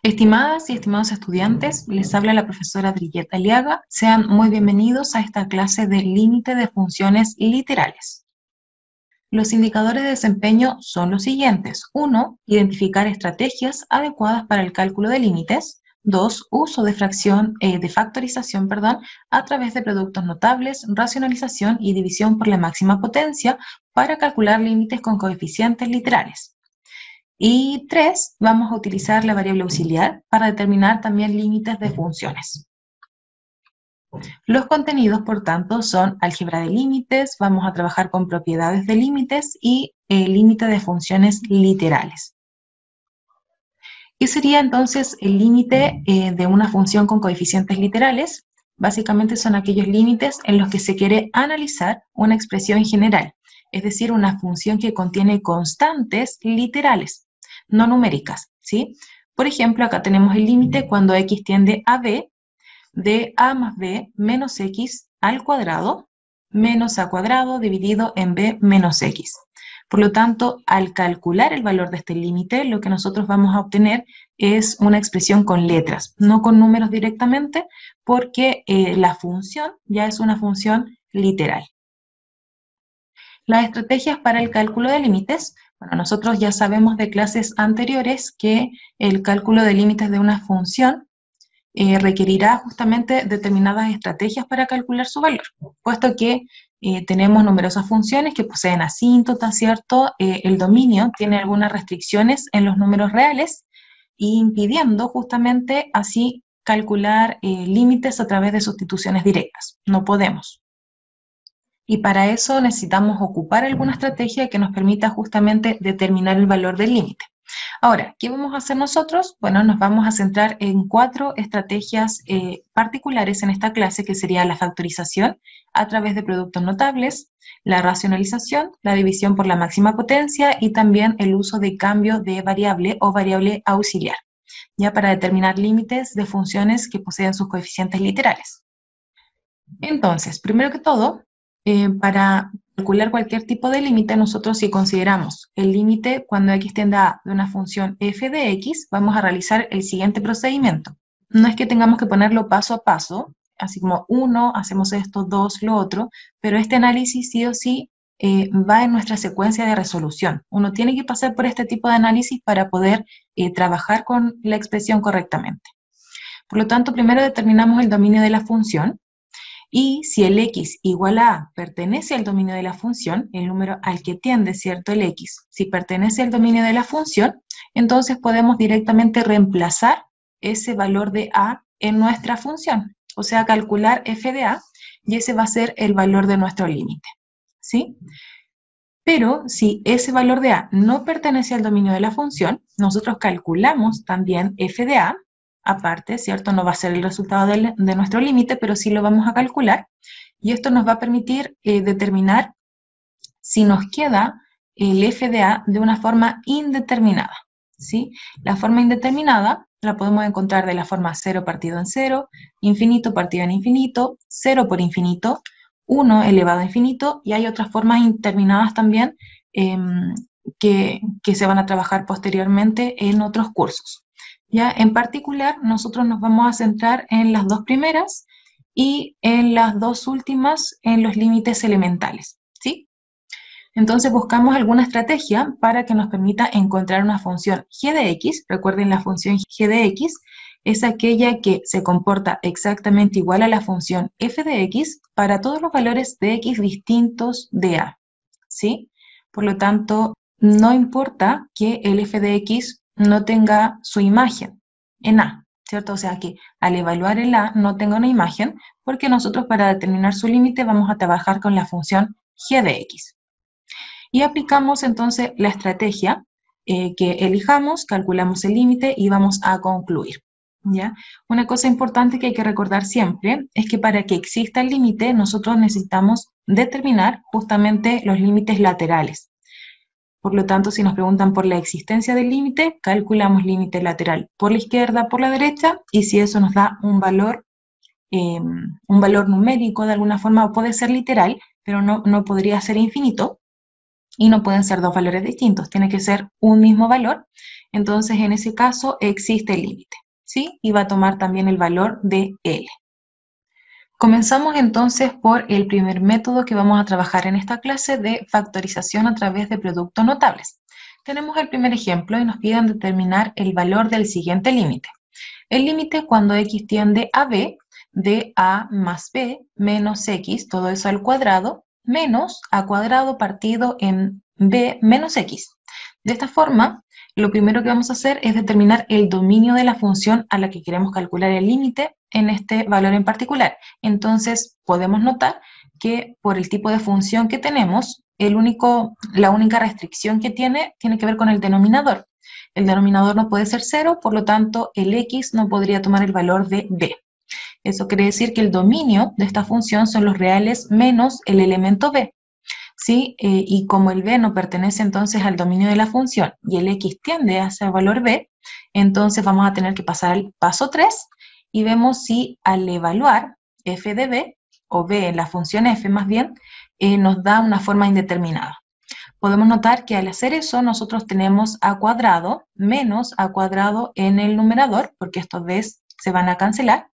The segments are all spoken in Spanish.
Estimadas y estimados estudiantes, les habla la profesora Brillet Aliaga. Sean muy bienvenidos a esta clase de límite de funciones literales. Los indicadores de desempeño son los siguientes. 1. Identificar estrategias adecuadas para el cálculo de límites. 2. Uso de factorización, a través de productos notables, racionalización y división por la máxima potencia para calcular límites con coeficientes literales. Y 3, vamos a utilizar la variable auxiliar para determinar también límites de funciones. Los contenidos, por tanto, son álgebra de límites, vamos a trabajar con propiedades de límites y límite de funciones literales. ¿Qué sería entonces el límite de una función con coeficientes literales? Básicamente son aquellos límites en los que se quiere analizar una expresión general, es decir, una función que contiene constantes literales, no numéricas, ¿sí? Por ejemplo, acá tenemos el límite cuando x tiende a b, de a más b menos x al cuadrado, menos a cuadrado dividido en b menos x. Por lo tanto, al calcular el valor de este límite, lo que nosotros vamos a obtener es una expresión con letras, no con números directamente, porque la función ya es una función literal. Las estrategias para el cálculo de límites. Bueno, nosotros ya sabemos de clases anteriores que el cálculo de límites de una función requerirá justamente determinadas estrategias para calcular su valor, puesto que tenemos numerosas funciones que poseen asíntotas, ¿cierto? El dominio tiene algunas restricciones en los números reales, impidiendo justamente así calcular límites a través de sustituciones directas. No podemos. Y para eso necesitamos ocupar alguna estrategia que nos permita justamente determinar el valor del límite. Ahora, ¿qué vamos a hacer nosotros? Bueno, nos vamos a centrar en 4 estrategias particulares en esta clase, que sería la factorización a través de productos notables, la racionalización, la división por la máxima potencia y también el uso de cambio de variable o variable auxiliar, ya para determinar límites de funciones que poseen sus coeficientes literales. Entonces, primero que todo, para calcular cualquier tipo de límite, nosotros si consideramos el límite cuando x tiende a de una función f de x, vamos a realizar el siguiente procedimiento. No es que tengamos que ponerlo paso a paso, así como 1, hacemos esto, 2, lo otro, pero este análisis sí o sí va en nuestra secuencia de resolución. Uno tiene que pasar por este tipo de análisis para poder trabajar con la expresión correctamente. Por lo tanto, primero determinamos el dominio de la función. Y si el x igual a a pertenece al dominio de la función, el número al que tiende, ¿cierto? El x, si pertenece al dominio de la función, entonces podemos directamente reemplazar ese valor de a en nuestra función. O sea, calcular f de a, y ese va a ser el valor de nuestro límite, ¿sí? Pero si ese valor de a no pertenece al dominio de la función, nosotros calculamos también f de a, aparte, ¿cierto? No va a ser el resultado de nuestro límite, pero sí lo vamos a calcular, y esto nos va a permitir determinar si nos queda el f de a de una forma indeterminada, ¿sí? La forma indeterminada la podemos encontrar de la forma 0 partido en 0, infinito partido en infinito, 0 por infinito, 1 elevado a infinito, y hay otras formas indeterminadas también que se van a trabajar posteriormente en otros cursos. Ya, en particular, nosotros nos vamos a centrar en las dos primeras y en las dos últimas en los límites elementales, ¿sí? Entonces buscamos alguna estrategia para que nos permita encontrar una función g de x. Recuerden, la función g de x es aquella que se comporta exactamente igual a la función f de x para todos los valores de x distintos de a, ¿sí? Por lo tanto, no importa que el f de x no tenga su imagen en a, ¿cierto? O sea que al evaluar el a no tenga una imagen, porque nosotros para determinar su límite vamos a trabajar con la función g de x. Y aplicamos entonces la estrategia que elijamos, calculamos el límite y vamos a concluir, ¿ya? Una cosa importante que hay que recordar siempre es que para que exista el límite nosotros necesitamos determinar justamente los límites laterales. Por lo tanto, si nos preguntan por la existencia del límite, calculamos límite lateral por la izquierda, por la derecha, y si eso nos da un valor numérico de alguna forma, o puede ser literal, pero no podría ser infinito, y no pueden ser dos valores distintos, tiene que ser un mismo valor. Entonces, en ese caso, existe el límite, ¿sí? Y va a tomar también el valor de L. Comenzamos entonces por el primer método que vamos a trabajar en esta clase de factorización a través de productos notables. Tenemos el primer ejemplo y nos piden determinar el valor del siguiente límite. El límite cuando x tiende a b, de a más b menos x, todo eso al cuadrado, menos a cuadrado partido en b menos x. De esta forma, lo primero que vamos a hacer es determinar el dominio de la función a la que queremos calcular el límite en este valor en particular. Entonces, podemos notar que por el tipo de función que tenemos, la única restricción que tiene que ver con el denominador. El denominador no puede ser 0, por lo tanto, el x no podría tomar el valor de b. Eso quiere decir que el dominio de esta función son los reales menos el elemento b. ¿Sí? Y como el b no pertenece entonces al dominio de la función y el x tiende hacia el valor b, entonces vamos a tener que pasar al paso 3 y vemos si al evaluar f de b, o b en la función f más bien, nos da una forma indeterminada. Podemos notar que al hacer eso nosotros tenemos a cuadrado menos a cuadrado en el numerador, porque estos b se van a cancelar,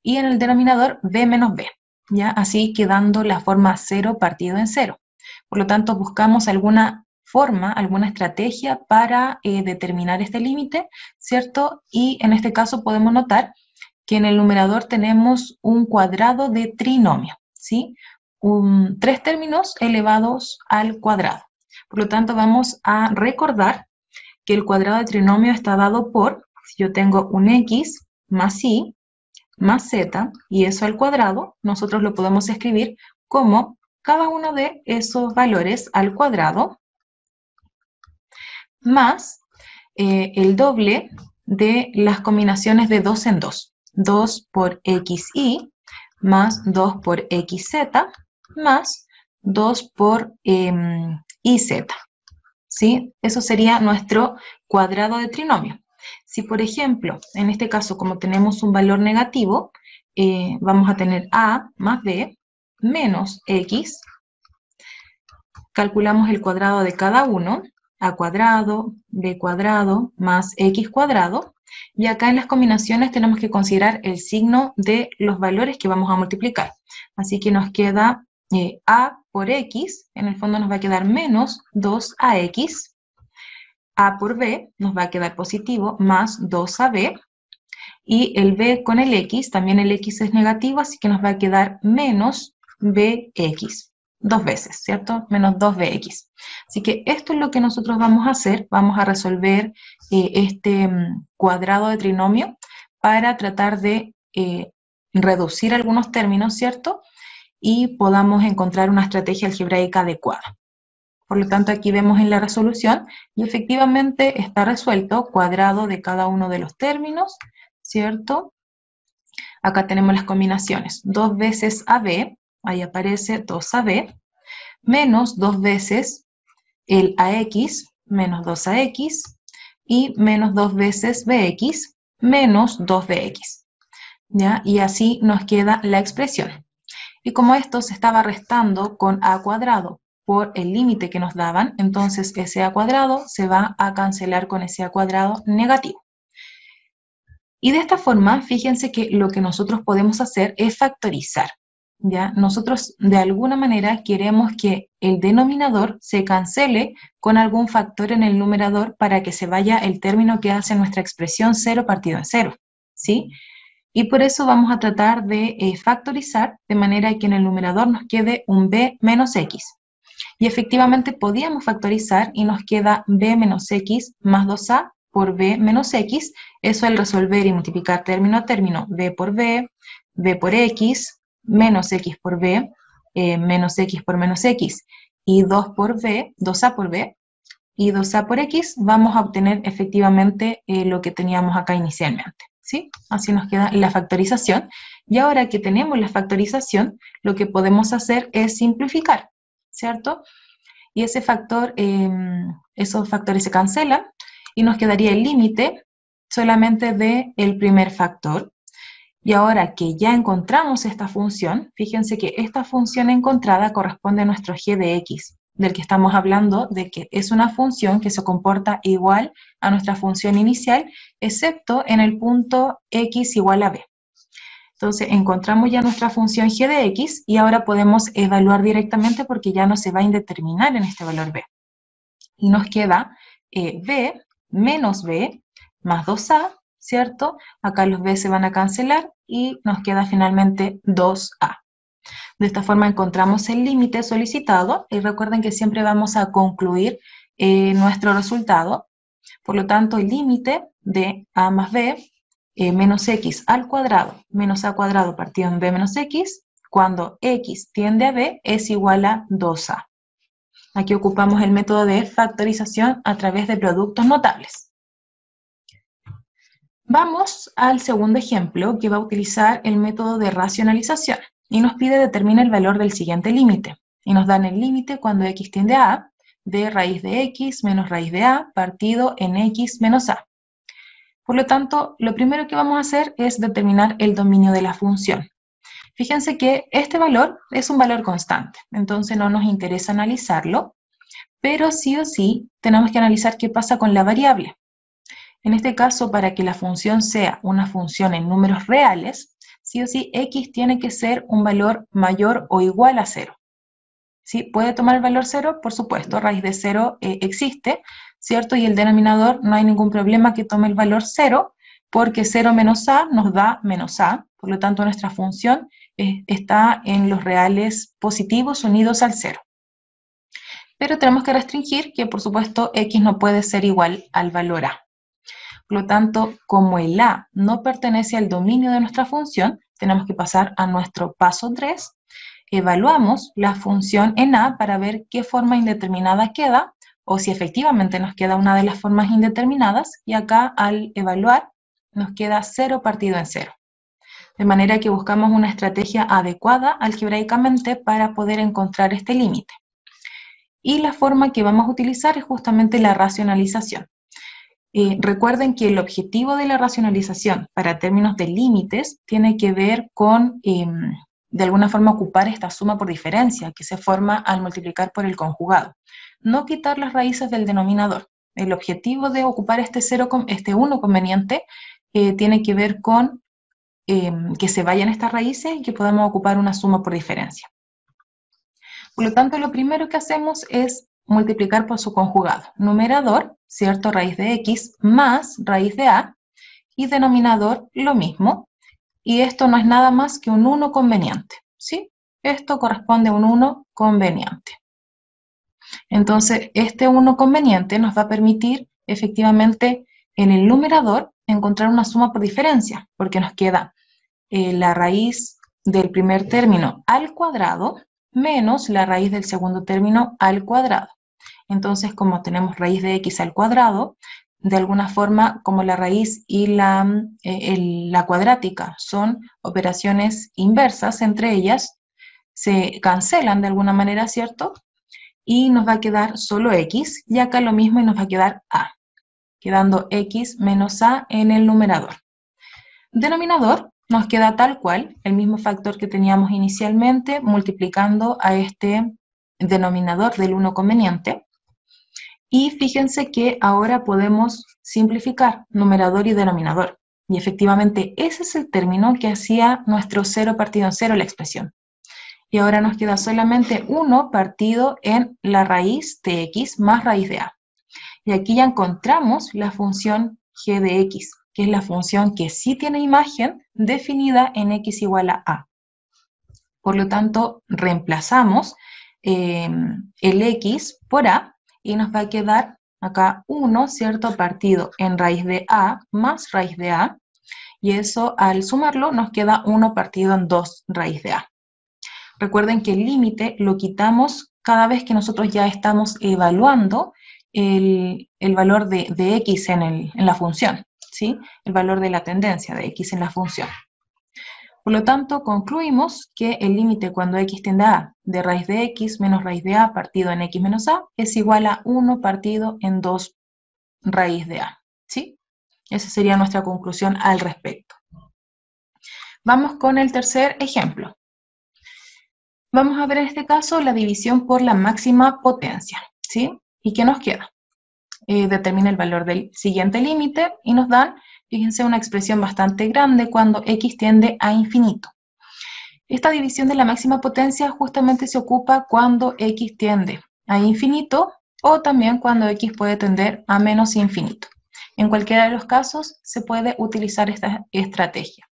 y en el denominador b menos b, ¿ya? Así quedando la forma 0 partido en 0. Por lo tanto, buscamos alguna forma, alguna estrategia para determinar este límite, ¿cierto? Y en este caso podemos notar que en el numerador tenemos un cuadrado de trinomio, ¿sí? 3 términos elevados al cuadrado. Por lo tanto, vamos a recordar que el cuadrado de trinomio está dado por, si yo tengo un x más y más z, y eso al cuadrado, nosotros lo podemos escribir como cada uno de esos valores al cuadrado más el doble de las combinaciones de 2 en 2. 2 por xy más 2 por xz más 2 por iz. ¿Sí? Eso sería nuestro cuadrado de trinomio. Si, por ejemplo, en este caso, como tenemos un valor negativo, vamos a tener a más b menos x. Calculamos el cuadrado de cada uno, a cuadrado, b cuadrado, más x cuadrado. Y acá en las combinaciones tenemos que considerar el signo de los valores que vamos a multiplicar. Así que nos queda a por x, en el fondo nos va a quedar menos 2ax. A por b nos va a quedar positivo, más 2ab. Y el b con el x, también el x es negativo, así que nos va a quedar menos bx. Dos veces, ¿cierto? Menos 2bx. Así que esto es lo que nosotros vamos a hacer. Vamos a resolver este cuadrado de trinomio para tratar de reducir algunos términos, ¿cierto? Y podamos encontrar una estrategia algebraica adecuada. Por lo tanto, aquí vemos en la resolución y efectivamente está resuelto cuadrado de cada uno de los términos, ¿cierto? Acá tenemos las combinaciones. 2 veces AB, ahí aparece 2AB, menos 2 veces el AX, menos 2AX, y menos 2 veces BX, menos 2BX. ¿Ya? Y así nos queda la expresión. Y como esto se estaba restando con a cuadrado por el límite que nos daban, entonces ese a cuadrado se va a cancelar con ese a cuadrado negativo. Y de esta forma, fíjense que lo que nosotros podemos hacer es factorizar, ¿ya? Nosotros de alguna manera queremos que el denominador se cancele con algún factor en el numerador para que se vaya el término que hace nuestra expresión 0 partido en 0, ¿sí? Y por eso vamos a tratar de factorizar de manera que en el numerador nos quede un b menos x. Y efectivamente podíamos factorizar y nos queda b menos x más 2a por b menos x. Eso al resolver y multiplicar término a término, b por x, menos x por b, menos x por menos x, y 2 por b, 2a por b, y 2a por x, vamos a obtener efectivamente lo que teníamos acá inicialmente. ¿Sí? Así nos queda la factorización. Y ahora que tenemos la factorización, lo que podemos hacer es simplificar, ¿cierto? Y ese factor, esos factores se cancelan y nos quedaría el límite solamente del primer factor. Y ahora que ya encontramos esta función, fíjense que esta función encontrada corresponde a nuestro g de x. del que estamos hablando, de que es una función que se comporta igual a nuestra función inicial, excepto en el punto x igual a b. Entonces encontramos ya nuestra función g de x y ahora podemos evaluar directamente porque ya no se va a indeterminar en este valor b. Y nos queda b menos b más 2a, ¿cierto? Acá los b se van a cancelar y nos queda finalmente 2a. De esta forma encontramos el límite solicitado y recuerden que siempre vamos a concluir nuestro resultado. Por lo tanto, el límite de a más b menos x al cuadrado menos a cuadrado partido en b menos x, cuando x tiende a b, es igual a 2a. Aquí ocupamos el método de factorización a través de productos notables. Vamos al segundo ejemplo, que va a utilizar el método de racionalización, y nos pide determinar el valor del siguiente límite. Y nos dan el límite cuando x tiende a a, de raíz de x menos raíz de a, partido en x menos a. Por lo tanto, lo primero que vamos a hacer es determinar el dominio de la función. Fíjense que este valor es un valor constante, entonces no nos interesa analizarlo, pero sí o sí tenemos que analizar qué pasa con la variable. En este caso, para que la función sea una función en números reales, sí o sí x tiene que ser un valor mayor o igual a 0. ¿Sí? ¿Puede tomar el valor 0? Por supuesto, raíz de 0 existe, ¿cierto? Y el denominador no hay ningún problema que tome el valor 0, porque 0 menos a nos da menos a, por lo tanto nuestra función está en los reales positivos unidos al 0. Pero tenemos que restringir que, por supuesto, x no puede ser igual al valor a. Por lo tanto, como el a no pertenece al dominio de nuestra función, tenemos que pasar a nuestro paso 3. Evaluamos la función en a para ver qué forma indeterminada queda, o si efectivamente nos queda una de las formas indeterminadas, y acá al evaluar nos queda 0 partido en 0. De manera que buscamos una estrategia adecuada algebraicamente para poder encontrar este límite. Y la forma que vamos a utilizar es justamente la racionalización. Recuerden que el objetivo de la racionalización para términos de límites tiene que ver con, de alguna forma, ocupar esta suma por diferencia que se forma al multiplicar por el conjugado. No quitar las raíces del denominador. El objetivo de ocupar este 1 conveniente tiene que ver con que se vayan estas raíces y que podamos ocupar una suma por diferencia. Por lo tanto, lo primero que hacemos es multiplicar por su conjugado. Numerador, ¿cierto? Raíz de x más raíz de a, y denominador lo mismo. Y esto no es nada más que un 1 conveniente, ¿sí? Esto corresponde a un 1 conveniente. Entonces, este 1 conveniente nos va a permitir, efectivamente, en el numerador, encontrar una suma por diferencia, porque nos queda la raíz del primer término al cuadrado, menos la raíz del segundo término al cuadrado. Entonces, como tenemos raíz de x al cuadrado, de alguna forma, como la raíz y la cuadrática son operaciones inversas entre ellas, se cancelan de alguna manera, ¿cierto? Y nos va a quedar solo x, y acá lo mismo y nos va a quedar a, quedando x menos a en el numerador. Denominador nos queda tal cual, el mismo factor que teníamos inicialmente, multiplicando a este denominador del 1 conveniente. Y fíjense que ahora podemos simplificar numerador y denominador. Y efectivamente ese es el término que hacía nuestro 0 partido en 0 la expresión. Y ahora nos queda solamente 1 partido en la raíz de x más raíz de a. Y aquí ya encontramos la función g de x, que es la función que sí tiene imagen definida en x igual a a. Por lo tanto, reemplazamos el x por a, y nos va a quedar acá 1, ¿cierto? Partido en raíz de a más raíz de a, y eso al sumarlo nos queda 1 partido en 2 raíz de a. Recuerden que el límite lo quitamos cada vez que nosotros ya estamos evaluando el valor de x en la función, ¿sí? El valor de la tendencia de x en la función. Por lo tanto, concluimos que el límite cuando x tiende a a de raíz de x menos raíz de a partido en x menos a es igual a 1 partido en 2 raíz de a, ¿sí? Esa sería nuestra conclusión al respecto. Vamos con el tercer ejemplo. Vamos a ver en este caso la división por la máxima potencia, ¿sí? ¿Y qué nos queda? Determina el valor del siguiente límite y nos dan, fíjense, una expresión bastante grande cuando x tiende a infinito. Esta división de la máxima potencia justamente se ocupa cuando x tiende a infinito o también cuando x puede tender a menos infinito. En cualquiera de los casos se puede utilizar esta estrategia.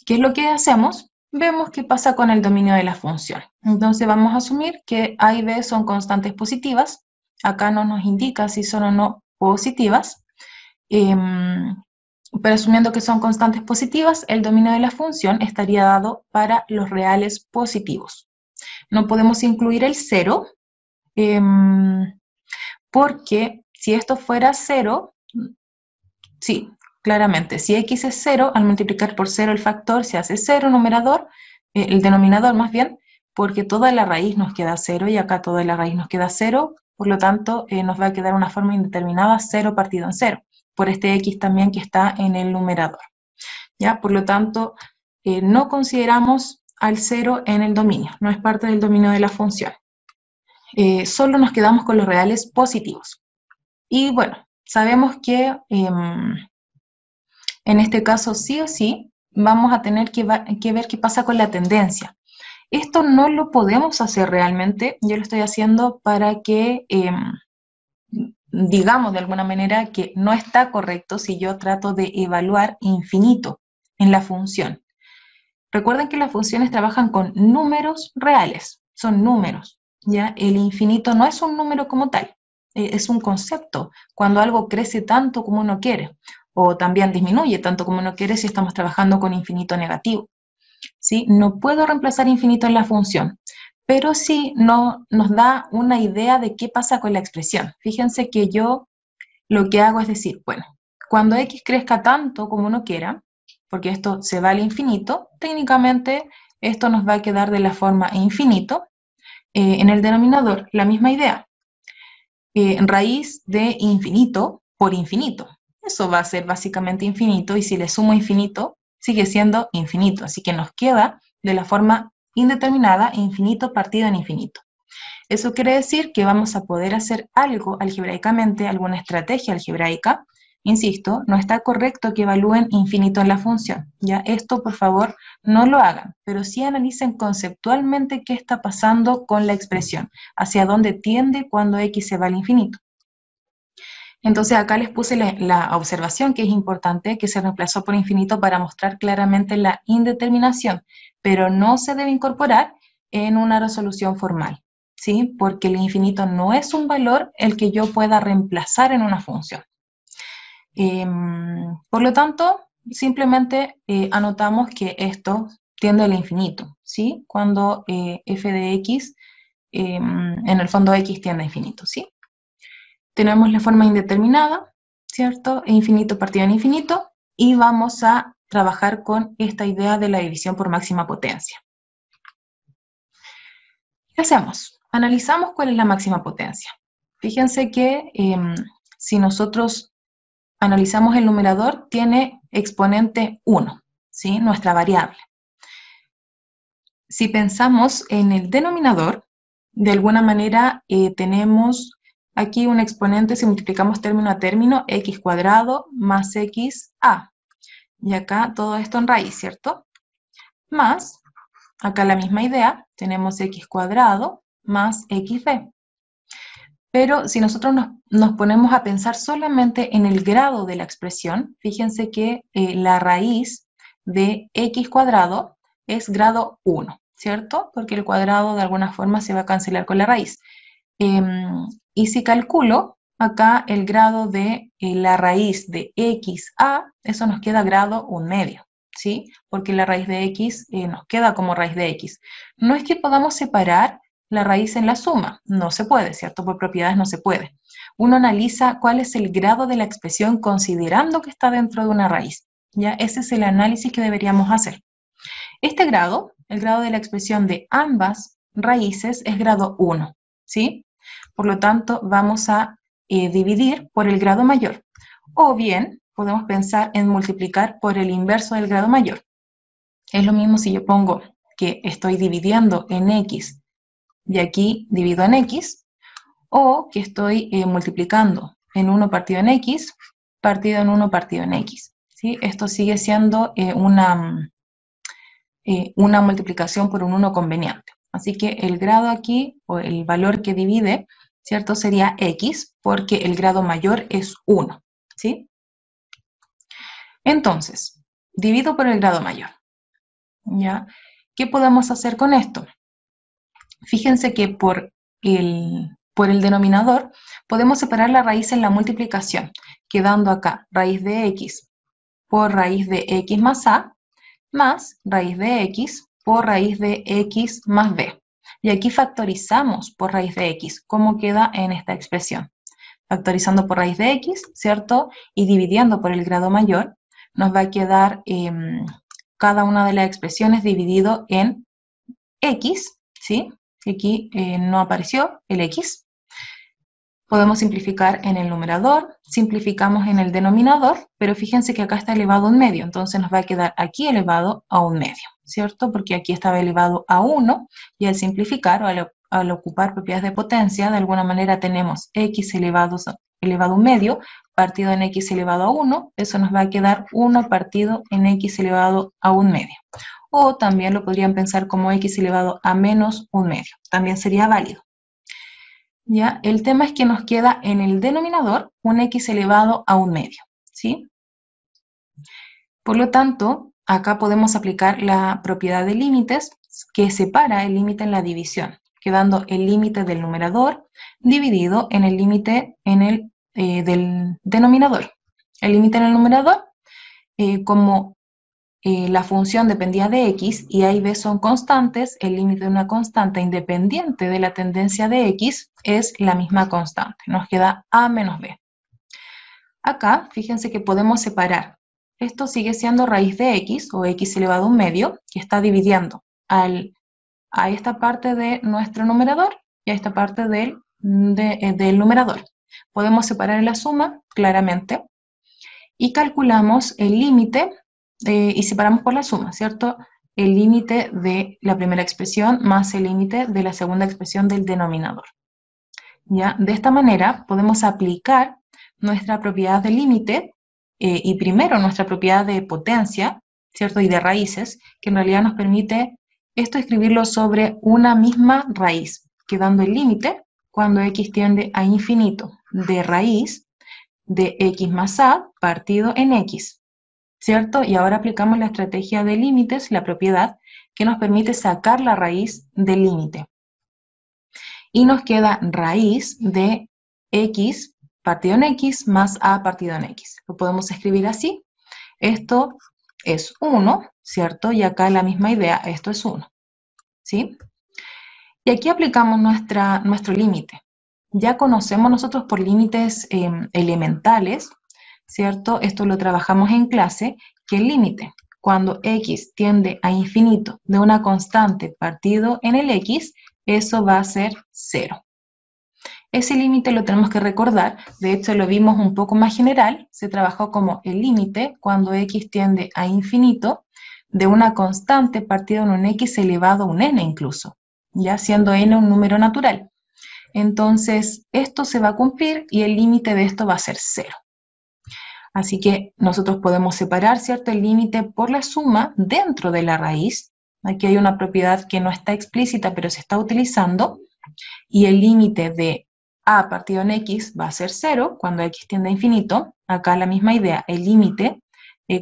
¿Qué es lo que hacemos? Vemos qué pasa con el dominio de la función. Entonces vamos a asumir que a y b son constantes positivas. Acá no nos indica si son o no positivas. Pero asumiendo que son constantes positivas, el dominio de la función estaría dado para los reales positivos. No podemos incluir el 0, porque si esto fuera 0, sí, claramente, si x es 0, al multiplicar por 0 el factor se hace 0, numerador, el denominador más bien, porque toda la raíz nos queda 0 y acá toda la raíz nos queda 0, por lo tanto nos va a quedar una forma indeterminada 0 partido en 0, por este x también que está en el numerador. ¿Ya? Por lo tanto, no consideramos al 0 en el dominio, no es parte del dominio de la función. Solo nos quedamos con los reales positivos. Y bueno, sabemos que en este caso sí o sí vamos a tener que ver qué pasa con la tendencia. Esto no lo podemos hacer realmente, yo lo estoy haciendo para que digamos de alguna manera que no está correcto si yo trato de evaluar infinito en la función. Recuerden que las funciones trabajan con números reales, son números, ¿ya? El infinito no es un número como tal, es un concepto, cuando algo crece tanto como uno quiere, o también disminuye tanto como uno quiere si estamos trabajando con infinito negativo, ¿sí? No puedo reemplazar infinito en la función, pero sí nos da una idea de qué pasa con la expresión. Fíjense que yo lo que hago es decir, bueno, cuando x crezca tanto como uno quiera, porque esto se va al infinito, técnicamente esto nos va a quedar de la forma infinito. En el denominador, la misma idea. Raíz de infinito por infinito. Eso va a ser básicamente infinito y si le sumo infinito, sigue siendo infinito. Así que nos queda de la forma indeterminada infinito partido en infinito. Eso quiere decir que vamos a poder hacer algo algebraicamente, alguna estrategia algebraica. Insisto, no está correcto que evalúen infinito en la función. ¿Ya? Esto, por favor, no lo hagan, pero sí analicen conceptualmente qué está pasando con la expresión, hacia dónde tiende cuando x se va al infinito. Entonces acá les puse la observación que es importante, que se reemplazó por infinito para mostrar claramente la indeterminación, pero no se debe incorporar en una resolución formal, ¿sí? Porque el infinito no es un valor el que yo pueda reemplazar en una función. Por lo tanto, simplemente anotamos que esto tiende al infinito, ¿sí? Cuando f de x, en el fondo x tiende a infinito, ¿sí? Tenemos la forma indeterminada, ¿cierto? E infinito partido en infinito, y vamos a trabajar con esta idea de la división por máxima potencia. ¿Qué hacemos? Analizamos cuál es la máxima potencia. Fíjense que si nosotros analizamos el numerador, tiene exponente 1, ¿sí? Nuestra variable. Si pensamos en el denominador, de alguna manera tenemos aquí un exponente, si multiplicamos término a término, x cuadrado más xa. Y acá todo esto en raíz, ¿cierto? Más, acá la misma idea, tenemos x cuadrado más xb. Pero si nosotros nos ponemos a pensar solamente en el grado de la expresión, fíjense que la raíz de x cuadrado es grado 1, ¿cierto? Porque el cuadrado de alguna forma se va a cancelar con la raíz. Y si calculo acá el grado de la raíz de xa, eso nos queda grado 1/2, ¿sí? Porque la raíz de x nos queda como raíz de x. No es que podamos separar la raíz en la suma, no se puede, ¿cierto? Por propiedades no se puede. Uno analiza cuál es el grado de la expresión considerando que está dentro de una raíz, ¿ya? Ese es el análisis que deberíamos hacer. Este grado, el grado de la expresión de ambas raíces es grado 1, ¿sí? Por lo tanto, vamos a dividir por el grado mayor. O bien, podemos pensar en multiplicar por el inverso del grado mayor. Es lo mismo si yo pongo que estoy dividiendo en x y aquí divido en x, o que estoy multiplicando en 1 partido en x, partido en 1 partido en x. ¿Sí? Esto sigue siendo una multiplicación por un 1 conveniente. Así que el grado aquí, o el valor que divide, ¿cierto? Sería x, porque el grado mayor es 1, ¿sí? Entonces, divido por el grado mayor, ¿ya? ¿Qué podemos hacer con esto? Fíjense que por el denominador podemos separar la raíz en la multiplicación, quedando acá raíz de x por raíz de x más a, más raíz de x por raíz de x más b. Y aquí factorizamos por raíz de x, como queda en esta expresión. Factorizando por raíz de x, ¿cierto? Y dividiendo por el grado mayor, nos va a quedar cada una de las expresiones dividido en x, ¿sí? Aquí no apareció el x. Podemos simplificar en el numerador, simplificamos en el denominador, pero fíjense que acá está elevado a un medio, entonces nos va a quedar aquí elevado a un medio, ¿cierto? Porque aquí estaba elevado a 1, y al simplificar o al ocupar propiedades de potencia, de alguna manera tenemos x elevado a un medio, partido en x elevado a 1, eso nos va a quedar 1 partido en x elevado a un medio. O también lo podrían pensar como x elevado a menos un medio, también sería válido. ¿Ya? El tema es que nos queda en el denominador un x elevado a un medio, ¿sí? Por lo tanto, acá podemos aplicar la propiedad de límites que separa el límite en la división, quedando el límite del numerador dividido en el límite del denominador. El límite en el numerador, como la función dependía de x y a y b son constantes, el límite de una constante independiente de la tendencia de x es la misma constante. Nos queda a menos b. Acá, fíjense que podemos separar. Esto sigue siendo raíz de x, o x elevado a un medio, que está dividiendo a esta parte de nuestro numerador y a esta parte del numerador. Podemos separar en la suma, claramente, y calculamos el límite y separamos por la suma, ¿cierto? El límite de la primera expresión más el límite de la segunda expresión del denominador. ¿Ya? De esta manera podemos aplicar nuestra propiedad de límite y primero nuestra propiedad de potencia, ¿cierto? Y de raíces, que en realidad nos permite esto escribirlo sobre una misma raíz, quedando el límite cuando x tiende a infinito de raíz de x más a partido en x, ¿cierto? Y ahora aplicamos la estrategia de límites, la propiedad, que nos permite sacar la raíz del límite. Y nos queda raíz de x partido en x más a partido en x. Lo podemos escribir así. Esto es 1, ¿cierto? Y acá la misma idea, esto es 1, ¿sí? Y aquí aplicamos nuestro límite. Ya conocemos nosotros por límites elementales, ¿cierto? Esto lo trabajamos en clase, que el límite, cuando x tiende a infinito de una constante partido en el x, eso va a ser 0. Ese límite lo tenemos que recordar, de hecho lo vimos un poco más general, se trabajó como el límite cuando x tiende a infinito de una constante partido en un x elevado a un n incluso, ya siendo n un número natural. Entonces, esto se va a cumplir y el límite de esto va a ser 0. Así que nosotros podemos separar, ¿cierto?, el límite por la suma dentro de la raíz. Aquí hay una propiedad que no está explícita, pero se está utilizando. Y el límite de a partido en x va a ser 0 cuando x tiende a infinito. Acá la misma idea, el límite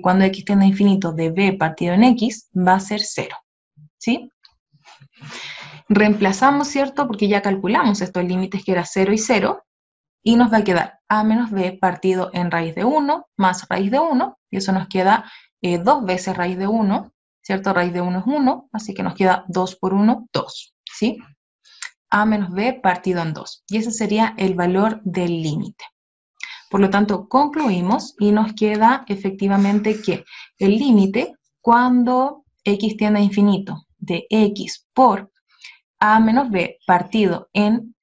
cuando x tiende a infinito de b partido en x va a ser 0. ¿Sí? Reemplazamos, ¿cierto? Porque ya calculamos estos límites que era 0 y 0, y nos va a quedar a menos b partido en raíz de 1 más raíz de 1, y eso nos queda 2 veces raíz de 1, ¿cierto? Raíz de 1 es 1, así que nos queda 2 por 1, 2, ¿sí? A menos b partido en 2, y ese sería el valor del límite. Por lo tanto, concluimos y nos queda efectivamente que el límite cuando x tiende a infinito de x por a menos b partido en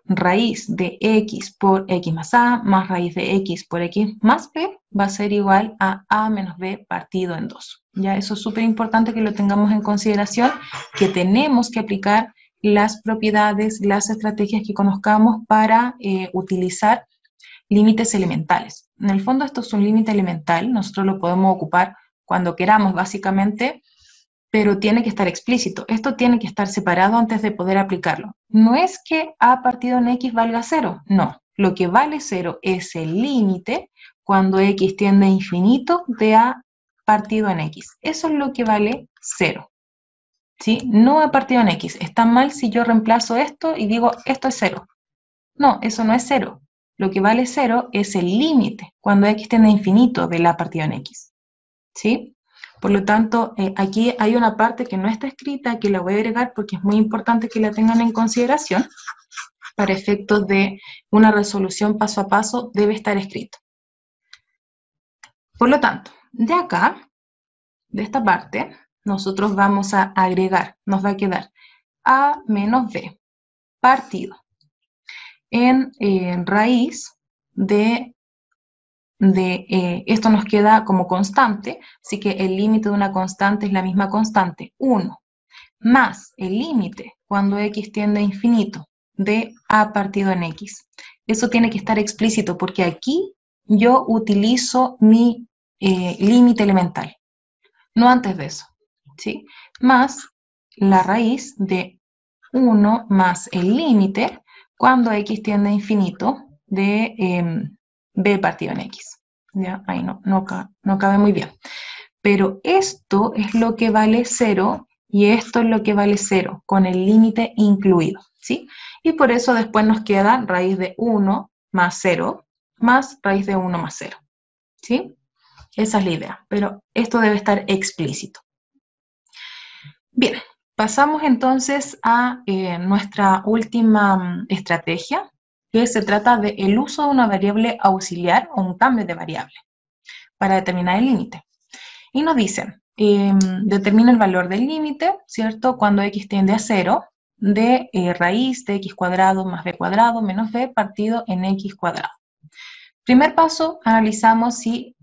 raíz de x por x más a más raíz de x por x más b va a ser igual a menos b partido en 2. Ya, eso es súper importante que lo tengamos en consideración, que tenemos que aplicar las propiedades, las estrategias que conozcamos para utilizar límites elementales. En el fondo esto es un límite elemental, nosotros lo podemos ocupar cuando queramos básicamente, pero tiene que estar explícito. Esto tiene que estar separado antes de poder aplicarlo. No es que a partido en x valga 0, no. Lo que vale 0 es el límite cuando x tiende a infinito de a partido en x. Eso es lo que vale 0. ¿Sí? No a partido en x. Está mal si yo reemplazo esto y digo esto es 0. No, eso no es 0. Lo que vale 0 es el límite cuando x tiende a infinito de la partido en x. ¿Sí? Por lo tanto, aquí hay una parte que no está escrita, que la voy a agregar porque es muy importante que la tengan en consideración. Para efectos de una resolución paso a paso, debe estar escrito. Por lo tanto, de acá, de esta parte, nosotros vamos a agregar, nos va a quedar a menos b partido en raíz de esto nos queda como constante, así que el límite de una constante es la misma constante, 1, más el límite cuando x tiende a infinito de a partido en x. Eso tiene que estar explícito porque aquí yo utilizo mi límite elemental, no antes de eso, ¿sí? Más la raíz de 1 más el límite cuando x tiende a infinito de b partido en x. ¿Ya? Ahí no cabe muy bien. Pero esto es lo que vale 0 y esto es lo que vale 0, con el límite incluido, ¿sí? Y por eso después nos queda raíz de 1 más 0 más raíz de 1 más 0, ¿sí? Esa es la idea, pero esto debe estar explícito. Bien, pasamos entonces a nuestra última estrategia, que se trata del uso de una variable auxiliar o un cambio de variable para determinar el límite. Y nos dicen, determina el valor del límite, ¿cierto? Cuando x tiende a 0, de raíz de x cuadrado más b cuadrado menos b partido en x cuadrado. Primer paso, analizamos si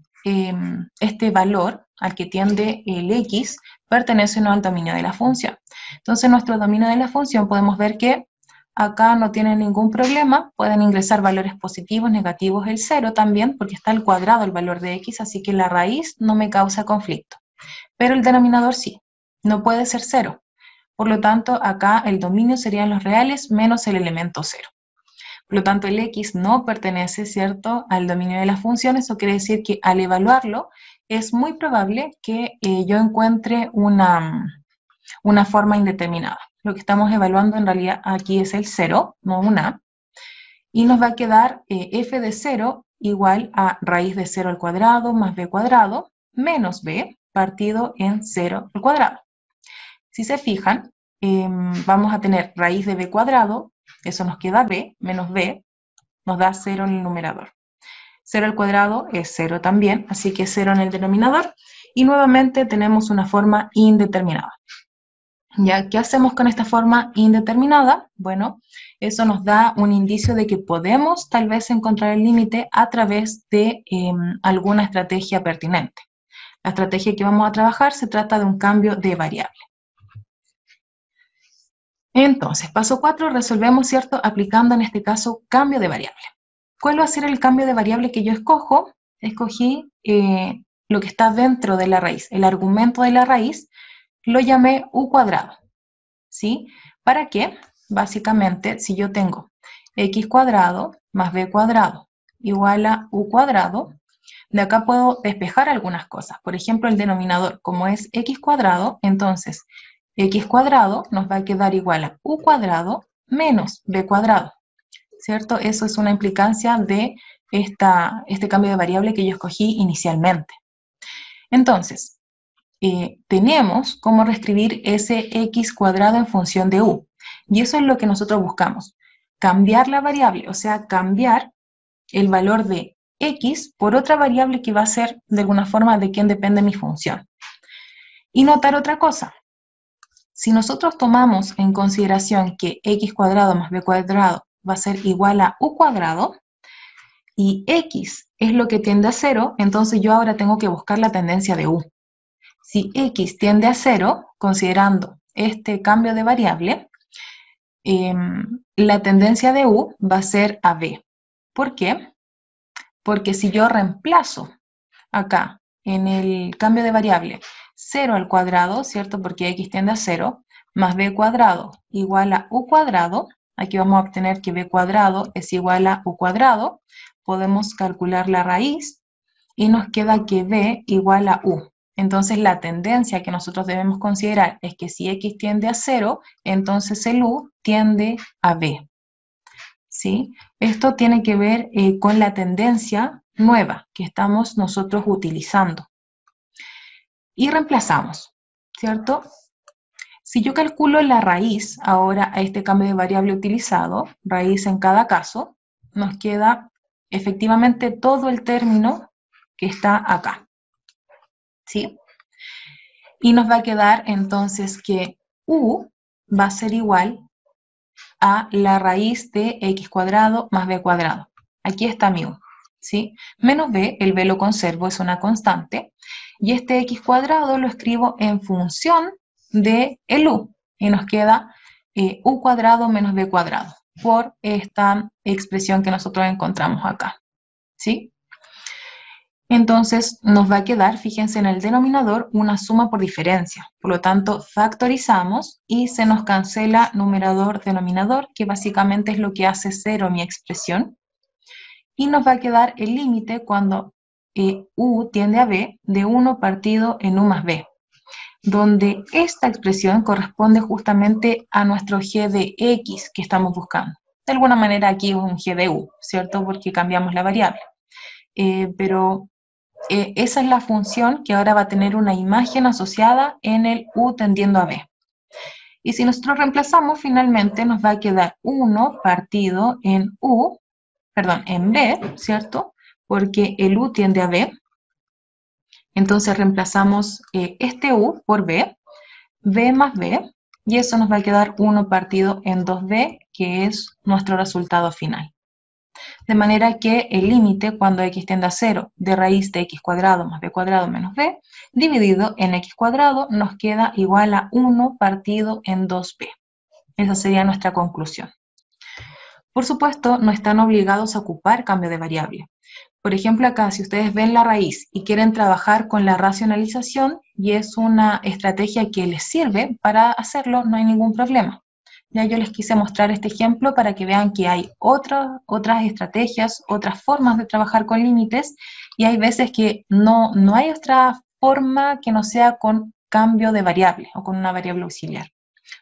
este valor al que tiende el x pertenece o no al dominio de la función. Entonces, nuestro dominio de la función podemos ver que acá no tiene ningún problema, pueden ingresar valores positivos, negativos, el 0 también, porque está al cuadrado el valor de x, así que la raíz no me causa conflicto. Pero el denominador sí, no puede ser 0. Por lo tanto, acá el dominio serían los reales menos el elemento 0. Por lo tanto, el x no pertenece, ¿cierto?, al dominio de la función. Eso quiere decir que al evaluarlo, es muy probable que yo encuentre una forma indeterminada. Lo que estamos evaluando en realidad aquí es el 0, no un a, y nos va a quedar f de 0 igual a raíz de 0 al cuadrado más b cuadrado menos b partido en 0 al cuadrado. Si se fijan, vamos a tener raíz de b cuadrado, eso nos queda b, menos b, nos da 0 en el numerador. 0 al cuadrado es 0 también, así que 0 en el denominador, y nuevamente tenemos una forma indeterminada. ¿Ya? ¿Qué hacemos con esta forma indeterminada? Bueno, eso nos da un indicio de que podemos tal vez encontrar el límite a través de alguna estrategia pertinente. La estrategia que vamos a trabajar se trata de un cambio de variable. Entonces, paso 4, resolvemos, ¿cierto?, aplicando en este caso cambio de variable. ¿Cuál va a ser el cambio de variable que yo escojo? Escogí lo que está dentro de la raíz, el argumento de la raíz, lo llamé u cuadrado, ¿sí? ¿Para qué? Básicamente, si yo tengo x cuadrado más b cuadrado igual a u cuadrado, de acá puedo despejar algunas cosas. Por ejemplo, el denominador, como es x cuadrado, entonces x cuadrado nos va a quedar igual a u cuadrado menos b cuadrado, ¿cierto? Eso es una implicancia de este cambio de variable que yo escogí inicialmente. Entonces, tenemos cómo reescribir ese x cuadrado en función de u. Y eso es lo que nosotros buscamos. Cambiar la variable, o sea, cambiar el valor de x por otra variable que va a ser, de alguna forma, de quién depende mi función. Y notar otra cosa. Si nosotros tomamos en consideración que x cuadrado más b cuadrado va a ser igual a u cuadrado, y x es lo que tiende a 0, entonces yo ahora tengo que buscar la tendencia de u. Si x tiende a 0, considerando este cambio de variable, la tendencia de u va a ser a b. ¿Por qué? Porque si yo reemplazo acá en el cambio de variable 0 al cuadrado, ¿cierto? Porque x tiende a 0, más b cuadrado igual a u cuadrado, aquí vamos a obtener que b cuadrado es igual a u cuadrado, podemos calcular la raíz y nos queda que b igual a u. Entonces la tendencia que nosotros debemos considerar es que si x tiende a 0, entonces el u tiende a b. ¿Sí? Esto tiene que ver con la tendencia nueva que estamos nosotros utilizando. Y reemplazamos, ¿cierto? Si yo calculo la raíz ahora a este cambio de variable utilizado, raíz en cada caso, nos queda efectivamente todo el término que está acá. ¿Sí? Y nos va a quedar entonces que u va a ser igual a la raíz de x cuadrado más b cuadrado. Aquí está mi u, ¿sí? Menos b, el b lo conservo, es una constante, y este x cuadrado lo escribo en función de el u, y nos queda u cuadrado menos b cuadrado, por esta expresión que nosotros encontramos acá, ¿sí? Entonces nos va a quedar, fíjense en el denominador, una suma por diferencia. Por lo tanto, factorizamos y se nos cancela numerador-denominador, que básicamente es lo que hace 0 mi expresión. Y nos va a quedar el límite cuando u tiende a b de 1 partido en u más b, donde esta expresión corresponde justamente a nuestro g de x que estamos buscando. De alguna manera aquí es un g de u, ¿cierto? Porque cambiamos la variable. Pero esa es la función que ahora va a tener una imagen asociada en el u tendiendo a b. Y si nosotros reemplazamos, finalmente nos va a quedar 1 partido en en b, ¿cierto? Porque el u tiende a b. Entonces reemplazamos este u por b más b, y eso nos va a quedar 1 partido en 2b, que es nuestro resultado final. De manera que el límite cuando x tiende a 0 de raíz de x cuadrado más b cuadrado menos b, dividido en x cuadrado, nos queda igual a 1 partido en 2b. Esa sería nuestra conclusión. Por supuesto, no están obligados a ocupar cambio de variable. Por ejemplo, acá, si ustedes ven la raíz y quieren trabajar con la racionalización, y es una estrategia que les sirve para hacerlo, no hay ningún problema. Ya yo les quise mostrar este ejemplo para que vean que hay otras estrategias, otras formas de trabajar con límites, y hay veces que no hay otra forma que no sea con cambio de variable o con una variable auxiliar.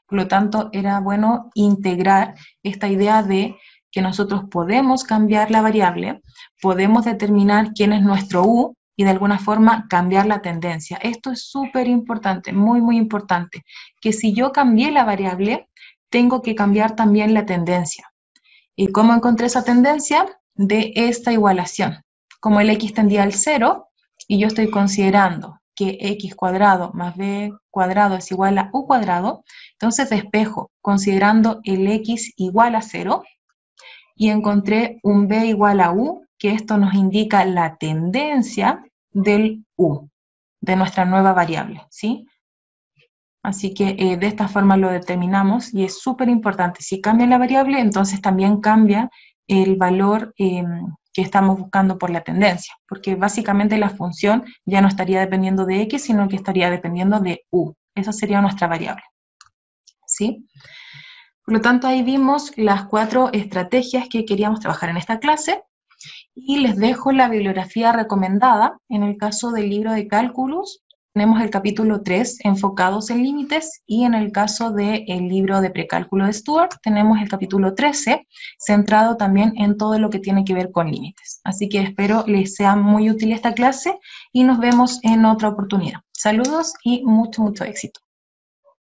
Por lo tanto, era bueno integrar esta idea de que nosotros podemos cambiar la variable, podemos determinar quién es nuestro u, y de alguna forma cambiar la tendencia. Esto es súper importante, muy, muy importante, que si yo cambié la variable, tengo que cambiar también la tendencia. ¿Y cómo encontré esa tendencia? De esta igualación. Como el x tendía al 0, y yo estoy considerando que x cuadrado más b cuadrado es igual a u cuadrado, entonces despejo considerando el x igual a 0, y encontré un b igual a u, que esto nos indica la tendencia del u, de nuestra nueva variable, ¿sí? Así que de esta forma lo determinamos, y es súper importante. Si cambia la variable, entonces también cambia el valor que estamos buscando por la tendencia, porque básicamente la función ya no estaría dependiendo de x, sino que estaría dependiendo de u. Esa sería nuestra variable, ¿sí? Por lo tanto, ahí vimos las 4 estrategias que queríamos trabajar en esta clase, y les dejo la bibliografía recomendada. En el caso del libro de cálculos, tenemos el capítulo 3, enfocados en límites, y en el caso del libro de precálculo de Stewart, tenemos el capítulo 13, centrado también en todo lo que tiene que ver con límites. Así que espero les sea muy útil esta clase, y nos vemos en otra oportunidad. Saludos y mucho, mucho éxito.